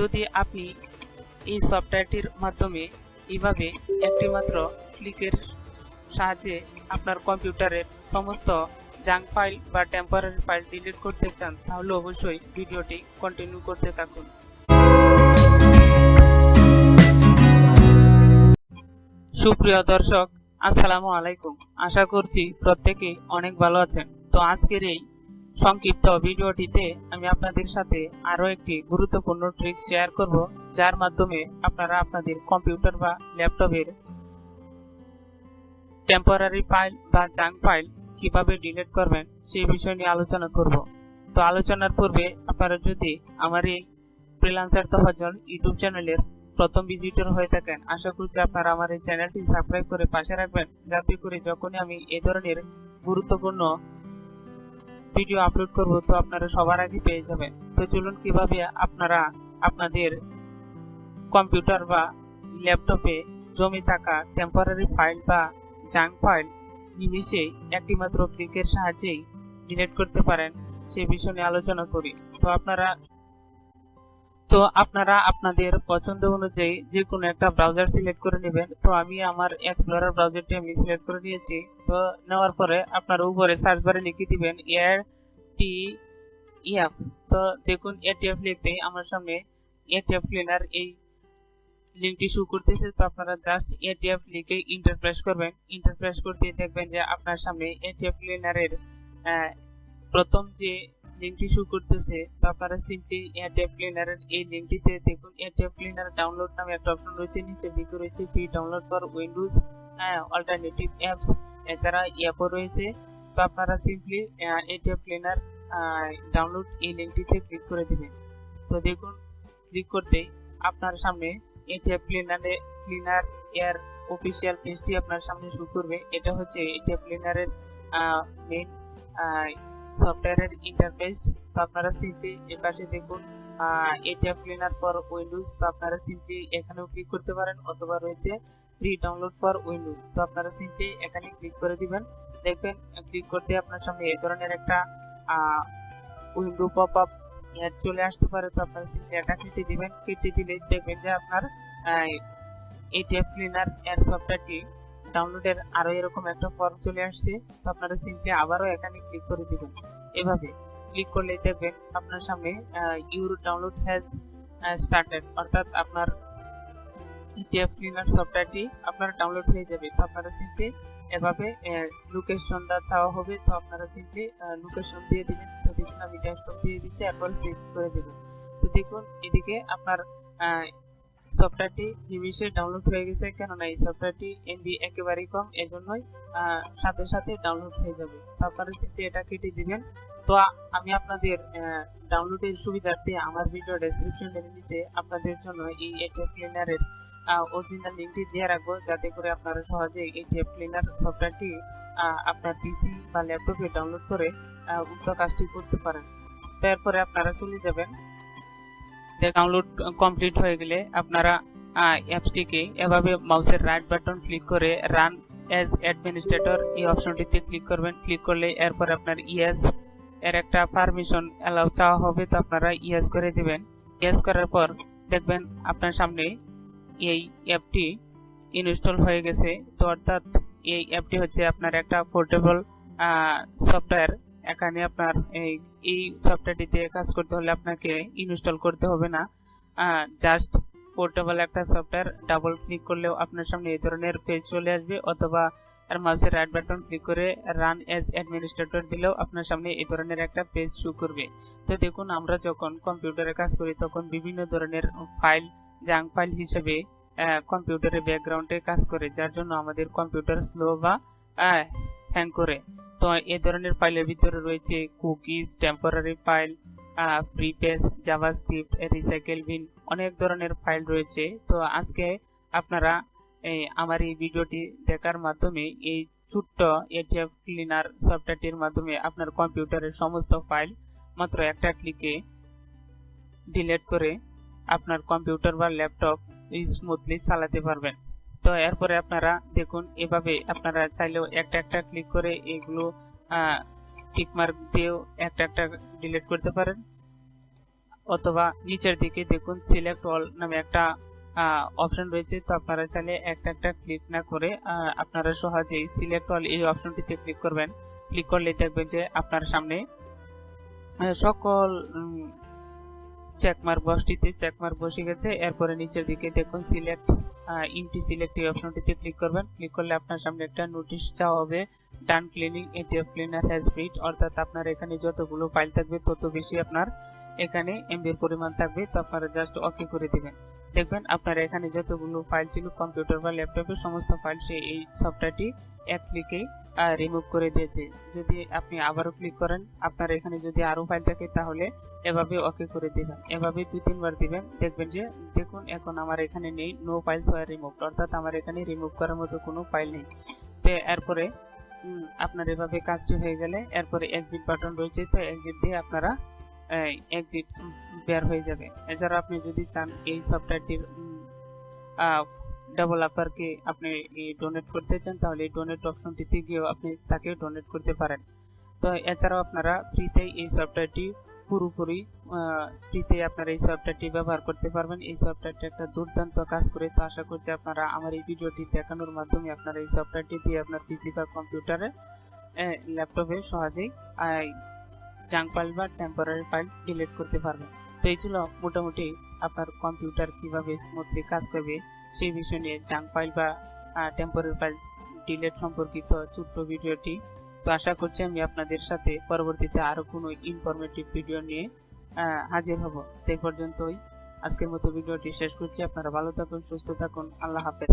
যদি আপনি এই সফটওয়্যারটির মাধ্যমে এইভাবে একটি মাত্র ক্লিকের সাহায্যে আপনার কম্পিউটারের সমস্ত জাঙ্ক ফাইল বা টেম্পোরারি ফাইল ডিলিট করতে চান, তাহলে অবশ্যই ভিডিওটি কন্টিনিউ করতে থাকুন। সুপ্রিয় দর্শক, আসসালামু আলাইকুম। আশা করছি প্রত্যেকেই অনেক ভালো আছেন। তো আজকের এই সংক্ষিপ্ত ভিডিওটিতে আমি আপনাদের সাথে আরো একটি গুরুত্বপূর্ণ ট্রিক্স শেয়ার করব, যার মাধ্যমে আপনারা আপনাদের কম্পিউটার বা ল্যাপটপের টেম্পোরারি ফাইল বা জাঙ্ক ফাইল কিভাবে ডিলিট করবেন সেই বিষয় নিয়ে আলোচনা করব। তো আলোচনার পূর্বে আপনারা যদি আমার এই ফ্রিল্যান্সার তহজল ইউটিউব চ্যানেলের প্রথম ভিজিটর হয়ে থাকেন, আশা করছি আপনারা আমার এই চ্যানেলটি সাবস্ক্রাইব করে পাশে রাখবেন, যাতে করে যখনই আমি এই ধরনের গুরুত্বপূর্ণ ভিডিও আপলোড করব তো আপনারা সবার আগে পেয়ে যাবেন। তো চলুন কিভাবে আপনারা আপনাদের কম্পিউটার বা ল্যাপটপে জমে থাকা টেম্পোরারি ফাইল বা জাঙ্ক ফাইল নিমিষেই একটি মাত্র ক্লিকের সাহায্যেই ডিলিট করতে পারেন সেই বিষয় নিয়ে আলোচনা করি। তো আপনারা আপনাদের পছন্দ অনুযায়ী যে কোনো একটা ব্রাউজার সিলেক্ট করে নেবেন। তো আমি আমার এক্সপ্লোরার ব্রাউজারটি আমি সিলেক্ট করে নিয়েছি। তো নেওয়ার পরে আপনারা উপরে সার্চ বারে লিখে দিবেন ATF। তো দেখুন ATF লিখতেই আমার সামনে ATF ক্লিনার এই লিঙ্কটি শো করতেছে। তো আপনারা জাস্ট ATF লিখে এন্টার প্রেস করবেন। এন্টার প্রেস করতে দেখবেন যে আপনার সামনে ATF ক্লিনারের প্রথম যে লিঙ্কটি শো করতেছে। তো আপনারা সিম্পলি ATF ক্লিনারের এই লিঙ্কটিতে দেখুন ATF ক্লিনার ডাউনলোড নামে একটা অপশন রয়েছে, নিচের দিকে রয়েছে free download for Windows alternative apps, এছাড়া অ্যাপও রয়েছে। তো আপনারা সিম্পলি ATF ক্লিনার ডাউনলোড এই লিঙ্কটিতে ক্লিক করে দিবেন। তো দেখুন ক্লিক করতেই আপনার সামনে ATF ক্লিনার এর অফিসিয়াল পেজটি আপনার সামনে শো করবে। এটা হচ্ছে ATF ক্লিনারের মেইন সফটওয়্যারের ইন্টারফেস। তো আপনারা সিম্পলি এর পাশে দেখুন ATF ক্লিনার ফর উইন্ডোজ। তো আপনারা সিম্পলি এখানেও ক্লিক করতে পারেন, অথবা রয়েছে ফ্রি ডাউনলোড ফর উইন্ডোজ। তো আপনারা সিম্পলি এখানে ক্লিক করে দিবেন। দেখবেন ক্লিক করতে আপনার সামনে এই ধরনের একটা উইন্ডো পপ আপ অ্যাড চলে আসতে পারে। তো আপনারা সিম্পলি এটা কেটে দিবেন। কেটে দিলে দেখবেন যে আপনার ATF ক্লিনার এর সফটওয়্যারটি ডাউনলোডের আরো এরকম একটা ফর্ম চলে আসছে। তো আপনারা সিম্পলি আবারও এখানে ক্লিক করে দিবেন। এভাবে ক্লিক করলে দেখবেন আপনার সামনে ইউর ডাউনলোড হ্যাজ স্টার্টেড, অর্থাৎ আপনার ATF ক্লিনার সফটওয়্যারটি আপনার ডাউনলোড হয়ে যাবে। তো আপনারা সিম্পলি এভাবে লোকেশনটা চাওয়া হবে। তো আপনারা সিম্পলি লোকেশন দিয়ে দিবেন। তো দেখুন আমি ডেস্কটপ দিয়ে দিচ্ছি, এরপর সেভ করে দিবেন। তো দেখুন এদিকে আপনার সফটওয়্যারটি নিমিষে ডাউনলোড হয়ে গেছে, কেননা এই সফটওয়্যারটি MB একেবারেই কম, এজন্যই সাথে সাথে ডাউনলোড হয়ে যাবে। তো আপনারা সিম্পলি এটা কেটে দিবেন। তো আমি আপনাদের ডাউনলোডের সুবিধার্থে আমার ভিডিও ডেসক্রিপশনের নিচে আপনাদের জন্য এই ATF ক্লিনারের অরিজিনাল লিঙ্কটি দিয়ে রাখবো, যাতে করে আপনারা সহজেই ATF ক্লিনার সফটওয়্যারটি আপনার পিসি বা ল্যাপটপে ডাউনলোড করে উক্ত কাজটি করতে পারেন। তারপরে আপনারা চলে যাবেন। ডাউনলোড কমপ্লিট হয়ে গেলে আপনারা অ্যাপসটিকে এভাবে মাউসের রাইট বাটন ক্লিক করে রান অ্যাজ অ্যাডমিনিস্ট্রেটর এই অপশনটিতে ক্লিক করবেন। ক্লিক করলে এরপর আপনার ইয়েস এর একটা পারমিশন অ্যালাউ চাওয়া হবে। তো আপনারা ইয়েস করে দিবেন। ইয়েস করার পর দেখবেন আপনার সামনে এই অ্যাপটি ইনস্টল হয়ে গেছে। তো অর্থাৎ এই অ্যাপটি হচ্ছে আপনার একটা পোর্টেবল সফটওয়্যার। এখানে আপনার এই সফটওয়্যারটিতে কাজ করতে হলে আপনাকে ইনস্টল করতে হবে না, জাস্ট পোর্টেবল একটা সফটওয়্যার। ডাবল ক্লিক করলেও আপনার সামনে এই ধরনের পেজ চলে আসবে, অথবা আর মাউসের রাইট বাটন ক্লিক করে রান অ্যাজ অ্যাডমিনিস্ট্রেটর দিলেও আপনার সামনে এই ধরনের একটা পেজ শো করবে। তো দেখুন আমরা যখন কম্পিউটারে কাজ করি তখন বিভিন্ন ধরনের ফাইল জাঙ্ক ফাইল হিসেবে কম্পিউটারের ব্যাকগ্রাউন্ডে কাজ করে, যার জন্য আমাদের কম্পিউটার স্লো বা হ্যাং করে। তো এই ধরনের ফাইলের ভিতরে রয়েছে cookies, temporary file, free page, JavaScript, recycle bin, অনেক ধরনের ফাইল রয়েছে। তো আজকে আপনারা আমার এই ভিডিওটি দেখার মাধ্যমে এই ছোট্ট ATF ক্লিনার সফটওয়্যারটির মাধ্যমে আপনার কম্পিউটারের সমস্ত ফাইল মাত্র একটা ক্লিকে ডিলিট করে আপনার কম্পিউটার বা ল্যাপটপ স্মুথলি চালাতে পারবেন। তো এরপরে আপনারা দেখুন এভাবে আপনারা চাইলেও একটা একটা ক্লিক করে এগুলো টিক মার্ক দিয়েও একটা একটা ডিলিট করতে পারেন, অথবা নিচের দিকে দেখুন সিলেক্ট অল নামে একটা অপশন রয়েছে। তো আপনারা চাইলে একটা একটা ক্লিক না করে আপনারা সহজেই সিলেক্ট অল এই অপশনটিতে ক্লিক করবেন। ক্লিক করলে দেখবেন যে আপনার সামনে সকল চেকমার্ক বক্সটিতে চেকমার্ক বসে গেছে। এরপরে নিচের দিকে দেখুন সিলেক্ট ইমটি সিলেক্ট এই অপশনটিতে ক্লিক করবেন। ক্লিক করলে আপনার সামনে একটা নোটিশ চাওয়া হবে, done cleaning ATF cleaner has fit, অর্থাৎ আপনার এখানে যতগুলো ফাইল থাকবে তত বেশি আপনার এখানে এমবির পরিমাণ থাকবে। তো আপনারা জাস্ট ওকে করে দিবেন। দেখবেন আপনার এখানে যতগুলো ফাইল ছিল কম্পিউটার বা ল্যাপটপে সমস্ত ফাইল সে এই সফটওয়্যারটি এক ক্লিকে রিমুভ করে দিয়েছে। যদি আপনি আবারও ক্লিক করেন, আপনার এখানে যদি আরো ফাইল থাকে তাহলে এভাবে ওকে করে দিবেন। এভাবে 2-3 বার দিবেন, দেখবেন যে দেখুন এখন আমার এখানে নেই, নো ফাইলস ওয়্যার রিমুভড, অর্থাৎ আমার এখানে রিমুভ করার মতো কোনো ফাইল নেই। তো এরপরে আপনার এভাবে কাজটি হয়ে গেলে এরপরে এক্সিট বাটন রয়েছে। তো এক্সিট দিয়ে আপনারা এক্সিট বের হয়ে যাবে। এছাড়া আপনি যদি চান এই সফটওয়্যারটির ডেভেলপারকে আপনি ডোনেট করতে চান, তাহলে এই ডোনেট অপশনটিতে গিয়েও আপনি তাকে ডোনেট করতে পারেন। তো এছাড়াও আপনারা ফ্রিতে এই সফটওয়্যারটি পুরোপুরি ফ্রিতে আপনারা এই সফটওয়্যারটি ব্যবহার করতে পারবেন। এই সফটওয়্যারটি একটা দুর্দান্ত কাজ করে। তো আশা করছি আপনারা আমার এই ভিডিওটি দেখানোর মাধ্যমে আপনারা এই সফটওয়্যারটি দিয়ে আপনার পিসি বা কম্পিউটারে ল্যাপটপে সহজেই জাঙ্ক ফাইল বা টেম্পোরারি ফাইল ডিলিট করতে পারবেন। তো এই ছিল মোটামুটি আপনার কম্পিউটার কিভাবে স্মুথলি কাজ করবে সেই বিষয় নিয়ে জাঙ্ক ফাইল বা টেম্পোরারি ফাইল ডিলিট সম্পর্কিত ছোট্ট ভিডিওটি। তো আশা করছি আমি আপনাদের সাথে পরবর্তীতে আরো কোনো ইনফরমেটিভ ভিডিও নিয়ে হাজির হব। সেই পর্যন্তই আজকের মতো ভিডিওটি শেষ করছি। আপনারা ভালো থাকুন, সুস্থ থাকুন, আল্লাহ হাফেজ।